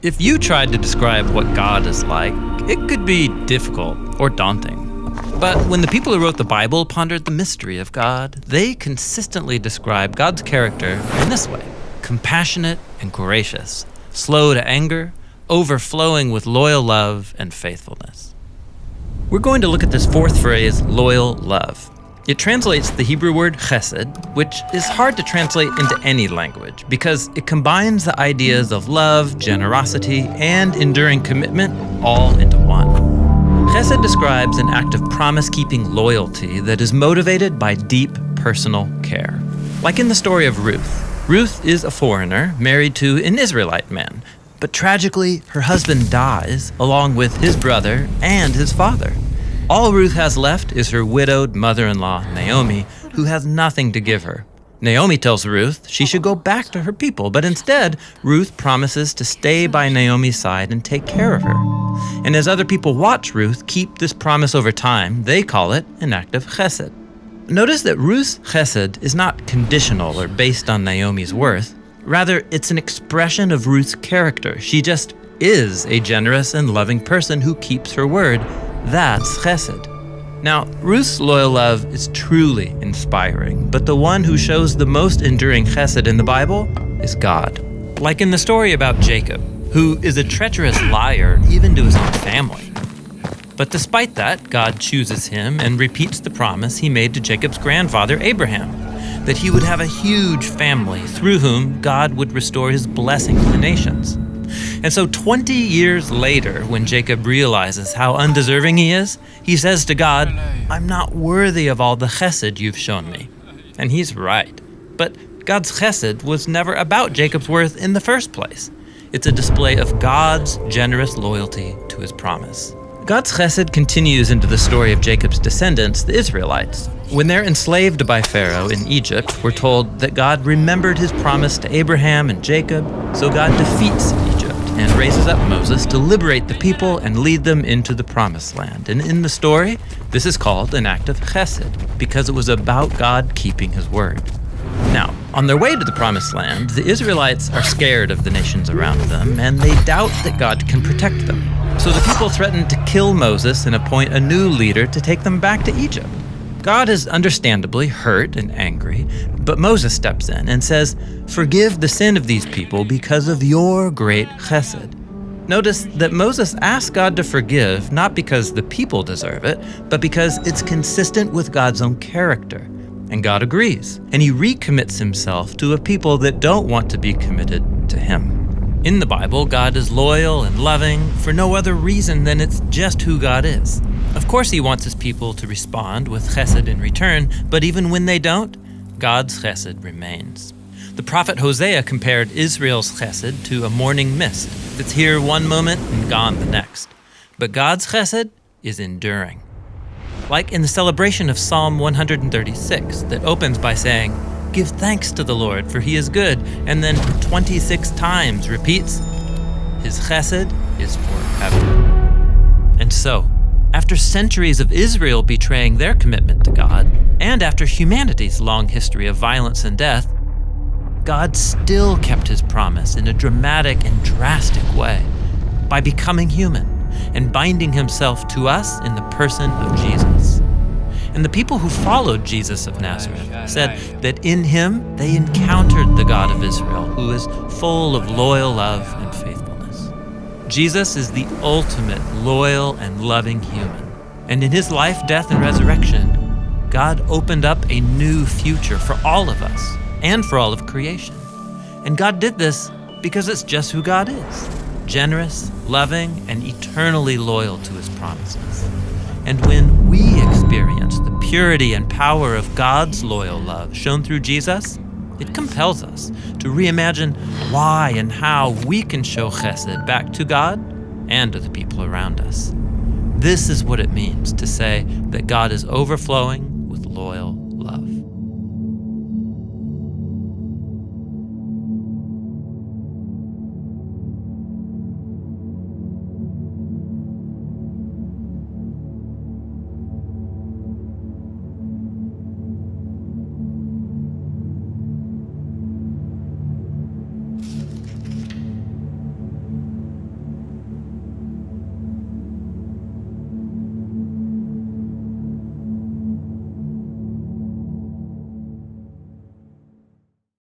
If you tried to describe what God is like, it could be difficult or daunting. But when the people who wrote the Bible pondered the mystery of God, they consistently describe God's character in this way: compassionate and gracious, slow to anger, overflowing with loyal love and faithfulness. We're going to look at this fourth phrase, loyal love. It translates the Hebrew word chesed, which is hard to translate into any language because it combines the ideas of love, generosity, and enduring commitment all into one. Chesed describes an act of promise-keeping loyalty that is motivated by deep personal care. Like in the story of Ruth. Ruth is a foreigner married to an Israelite man, but tragically, her husband dies along with his brother and his father. All Ruth has left is her widowed mother-in-law, Naomi, who has nothing to give her. Naomi tells Ruth she should go back to her people, but instead, Ruth promises to stay by Naomi's side and take care of her. And as other people watch Ruth keep this promise over time, they call it an act of chesed. Notice that Ruth's chesed is not conditional or based on Naomi's worth. Rather, it's an expression of Ruth's character. She just is a generous and loving person who keeps her word. That's chesed. Now, Ruth's loyal love is truly inspiring, but the one who shows the most enduring chesed in the Bible is God. Like in the story about Jacob, who is a treacherous liar even to his own family. But despite that, God chooses him and repeats the promise he made to Jacob's grandfather Abraham, that he would have a huge family through whom God would restore his blessing to the nations. And so 20 years later, when Jacob realizes how undeserving he is, he says to God, "I'm not worthy of all the chesed you've shown me." And he's right. But God's chesed was never about Jacob's worth in the first place. It's a display of God's generous loyalty to his promise. God's chesed continues into the story of Jacob's descendants, the Israelites. When they're enslaved by Pharaoh in Egypt, we're told that God remembered his promise to Abraham and Jacob, so God defeats Egypt and raises up Moses to liberate the people and lead them into the promised land. And in the story, this is called an act of chesed because it was about God keeping his word. Now, on their way to the promised land, the Israelites are scared of the nations around them, and they doubt that God can protect them. So the people threaten to kill Moses and appoint a new leader to take them back to Egypt. God is understandably hurt and angry, but Moses steps in and says, "Forgive the sin of these people because of your great chesed." Notice that Moses asks God to forgive not because the people deserve it, but because it's consistent with God's own character. And God agrees, and he recommits himself to a people that don't want to be committed to him. In the Bible, God is loyal and loving for no other reason than it's just who God is. Of course, he wants his people to respond with chesed in return, but even when they don't, God's chesed remains. The prophet Hosea compared Israel's chesed to a morning mist that's here one moment and gone the next. But God's chesed is enduring. Like in the celebration of Psalm 136 that opens by saying, "Give thanks to the Lord, for he is good," and then 26 times repeats, "His chesed is forever." And so, after centuries of Israel betraying their commitment to God, and after humanity's long history of violence and death, God still kept his promise in a dramatic and drastic way by becoming human and binding himself to us in the person of Jesus. And the people who followed Jesus of Nazareth said that in him they encountered the God of Israel, who is full of loyal love and faithfulness. Jesus is the ultimate loyal and loving human. And in his life, death, and resurrection, God opened up a new future for all of us and for all of creation. And God did this because it's just who God is: generous, loving, and eternally loyal to his promises. And when we experience the purity and power of God's loyal love shown through Jesus, it compels us to reimagine why and how we can show chesed back to God and to the people around us. This is what it means to say that God is overflowing with loyal